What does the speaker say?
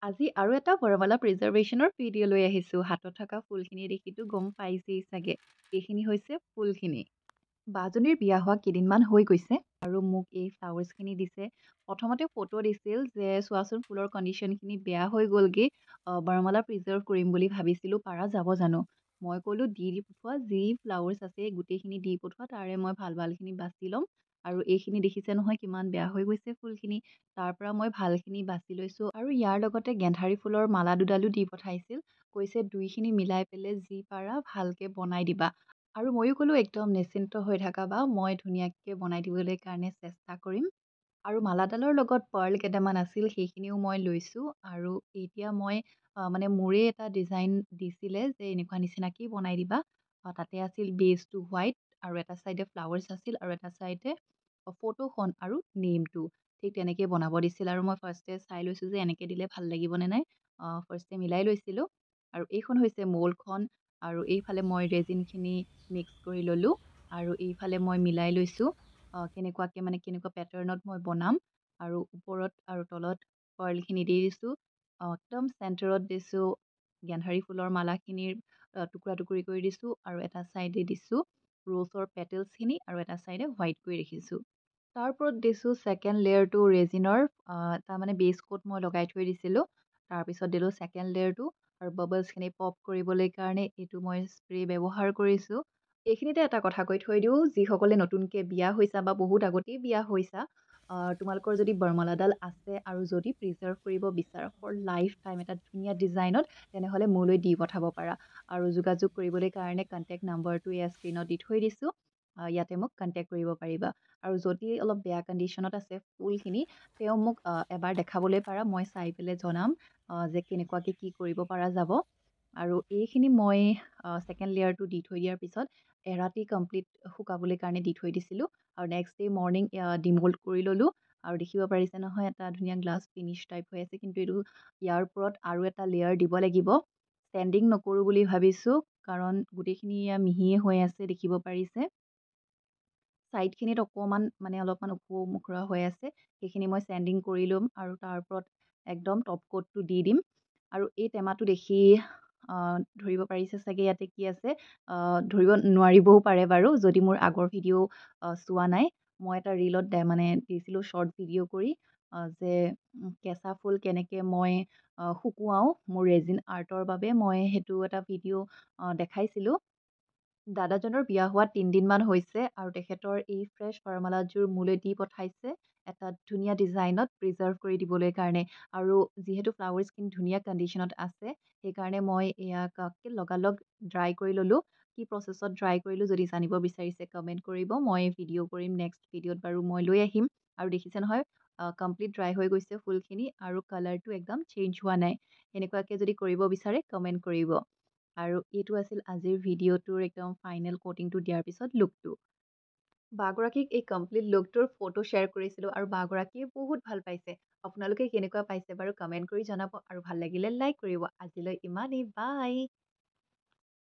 আজি আৰু এটা বৰমালা প্ৰিজাৰ্ভেশ্যনৰ ভিডিঅ' লৈ আহিছোঁ। হাতত থকা ফুলখিনি দেখিতো গম পাইছেই চাগে। এইখিনি হৈছে ফুলখিনি। বাজনীৰ বিয়া হোৱা কেইদিনমান হৈ গৈছে আৰু মোক এই ফ্লাৱাৰ্ছখিনি দিছে। প্ৰথমতে ফটো দিছিল যে চোৱাচোন ফুলৰ কণ্ডিশ্যনখিনি বেয়া হৈ গ'লগে। বৰমালা প্ৰিজাৰ্ভ কৰিম বুলি ভাবিছিলোঁ, পাৰা যাব জানো? মই ক'লোঁ দি পঠোৱা, যি ফ্লাৱাৰ্ছ আছে গোটেইখিনি দি পঠোৱা, তাৰে মই ভাল ভালখিনি বাছি ল'ম। আৰু এইখিনি দেখিছে নহয় কিমান বেয়া হৈ গৈছে ফুলখিনি। তাৰ পৰা মই ভালখিনি বাছি লৈছোঁ আৰু ইয়াৰ লগতে গেন্ধাৰী ফুলৰ মালা দুডালো দি পঠাইছিল। কৈছে দুইখিনি মিলাই পেলাই যি পাৰা ভালকে বনাই দিবা। আৰু ময়ো ক'লোঁ একদম নিশ্চিন্ত হৈ থাকা বা মই ধুনীয়াকৈ বনাই দিবলৈ কাৰণে চেষ্টা কৰিম। আৰু মালাডালৰ লগত পাৰ্ল কেইটামান আছিল, সেইখিনিও মই লৈছোঁ। আৰু এতিয়া মই মানে মোৰে এটা ডিজাইন দিছিলে যে এনেকুৱা নিচিনাকেই বনাই দিবা। তাতে আছিল বেজটো হোৱাইট আৰু এটা চাইডে ফ্লাৱাৰ্ছ আছিল আৰু এটা চাইডে ফটোখন আৰু নেমটো। ঠিক তেনেকৈ বনাব দিছিল আৰু মই ফাৰ্ষ্টে চাই লৈছোঁ যে এনেকৈ দিলে ভাল লাগিবনে নাই। ফাৰ্ষ্টে মিলাই লৈছিলোঁ। আৰু এইখন হৈছে মৌলখন আৰু এইফালে মই ৰেজিনখিনি মিক্স কৰি ল'লোঁ আৰু এইফালে মই মিলাই লৈছোঁ কেনেকুৱাকৈ মানে কেনেকুৱা পেটাৰ্ণত মই বনাম। আৰু ওপৰত আৰু তলত পাৰ্লখিনি দি দিছোঁ। একদম চেণ্টাৰত দিছোঁ গেন্ধাৰী ফুলৰ মালাখিনিৰ টুকুৰা টুকুৰি কৰি দিছোঁ আৰু এটা চাইডে দিছোঁ ৰ'ছৰ পেটেলছখিনি আৰু এটা চাইডে হোৱাইট কৰি ৰাখিছোঁ। তাৰ ওপৰত দিছোঁ ছেকেণ্ড লেয়াৰটো ৰেজিনৰ এটা মানে বেছ কোট মই লগাই থৈ দিছিলোঁ। তাৰপিছত দিলোঁ ছেকেণ্ড লেয়াৰটো আৰু বাবলছখিনি পপ কৰিবলৈ কাৰণে এইটো মই স্প্ৰে ব্যৱহাৰ কৰিছোঁ। এইখিনিতে এটা কথা কৈ থৈ দিওঁ, যিসকলে নতুনকৈ বিয়া হৈছা বা বহুত আগতেই বিয়া হৈছা, তোমালোকৰ যদি বৰমালাডাল আছে আৰু যদি প্ৰিজাৰ্ভ কৰিব বিচাৰা ফৰ লাইফ টাইম এটা ধুনীয়া ডিজাইনত, তেনেহ'লে মোলৈ দি পঠাব পাৰা। আৰু যোগাযোগ কৰিবলৈ কাৰণে কণ্টেক্ট নাম্বাৰটো এয়া স্ক্ৰীণত দি থৈ দিছোঁ। ইয়াতে মোক কণ্টেক্ট কৰিব পাৰিবা। আৰু যদি অলপ বেয়া কণ্ডিশ্যনত আছে ফুলখিনি, তেওঁ মোক এবাৰ দেখাবলৈ পাৰা, মই চাই পেলাই জনাম যে কেনেকুৱাকৈ কি কৰিব পৰা যাব। আৰু এইখিনি মই ছেকেণ্ড লেয়াৰটো দি থৈ দিয়াৰ পিছত এৰাতি কমপ্লিট শুকাবলৈ কাৰণে দি থৈ দিছিলোঁ। আৰু নেক্সট ডে মৰ্ণিং ডিম'ল্ড কৰি ল'লোঁ। আৰু দেখিব পাৰিছে নহয় এটা ধুনীয়া গ্লাছ ফিনিছ টাইপ হৈ আছে, কিন্তু এইটো ইয়াৰ ওপৰত আৰু এটা লেয়াৰ দিব লাগিব। ষ্টেণ্ডিং নকৰোঁ বুলি ভাবিছোঁ, কাৰণ গোটেইখিনি মিহিয়ে হৈ আছে দেখিব পাৰিছে। ছাইডখিনিত অকণমান মানে অলপমান ওখৰ মুখৰা হৈ আছে, সেইখিনি মই ষ্টেণ্ডিং কৰি ল'ম আৰু তাৰ ওপৰত একদম টপ কোটটো দি দিম। আৰু এই টেমাটো দেখি ধৰিব পাৰিছে চাগে ইয়াতে কি আছে। ধৰিব নোৱাৰিবও পাৰে বাৰু যদি মোৰ আগৰ ভিডিঅ' চোৱা নাই। মই এটা ৰীলত মানে দিছিলোঁ শ্বৰ্ট ভিডিঅ' কৰি যে কেঁচা ফুল কেনেকৈ মই শুকুৱাওঁ মোৰ ৰেজিন আৰ্টৰ বাবে, মই সেইটো এটা ভিডিঅ' দেখাইছিলোঁ। দাদাজনৰ বিয়া হোৱা ৩ দিনমান হৈছে আৰু তেখেতৰ এই ফ্ৰেছ বৰমালাযোৰ মোলৈ দি পঠাইছে এটা ধুনীয়া ডিজাইনত প্ৰিজাৰ্ভ কৰি দিবলৈ কাৰণে। আৰু যিহেতু ফ্লাৱাৰ্ছখিনি ধুনীয়া কণ্ডিশ্যনত আছে, সেইকাৰণে মই ইয়াক লগালগ ড্ৰাই কৰি ল'লোঁ। কি প্ৰচেছত ড্ৰাই কৰিলোঁ যদি জানিব বিচাৰিছে কমেণ্ট কৰিব, মই ভিডিঅ' কৰিম নেক্সট ভিডিঅ'ত বাৰু মই লৈ আহিম। আৰু দেখিছে নহয় কমপ্লিট ড্ৰাই হৈ গৈছে ফুলখিনি আৰু কালাৰটো একদম চেঞ্জ হোৱা নাই। এনেকুৱাকৈ যদি কৰিব বিচাৰে কমেণ্ট কৰিব। আৰু এইটো আছিল আজিৰ ভিডিঅ'টোৰ একদম ফাইনেল কোটিংটো দিয়াৰ পিছত লুকটো। বাগৰাকীক এই কমপ্লিট লুকটোৰ ফটো শ্বেয়াৰ কৰিছিলোঁ আৰু বাগৰাকীয়ে বহুত ভাল পাইছে। আপোনালোকে কেনেকুৱা পাইছে বাৰু কমেণ্ট কৰি জনাব আৰু ভাল লাগিলে লাইক কৰিব। আজিলৈ ইমানেই, বাই।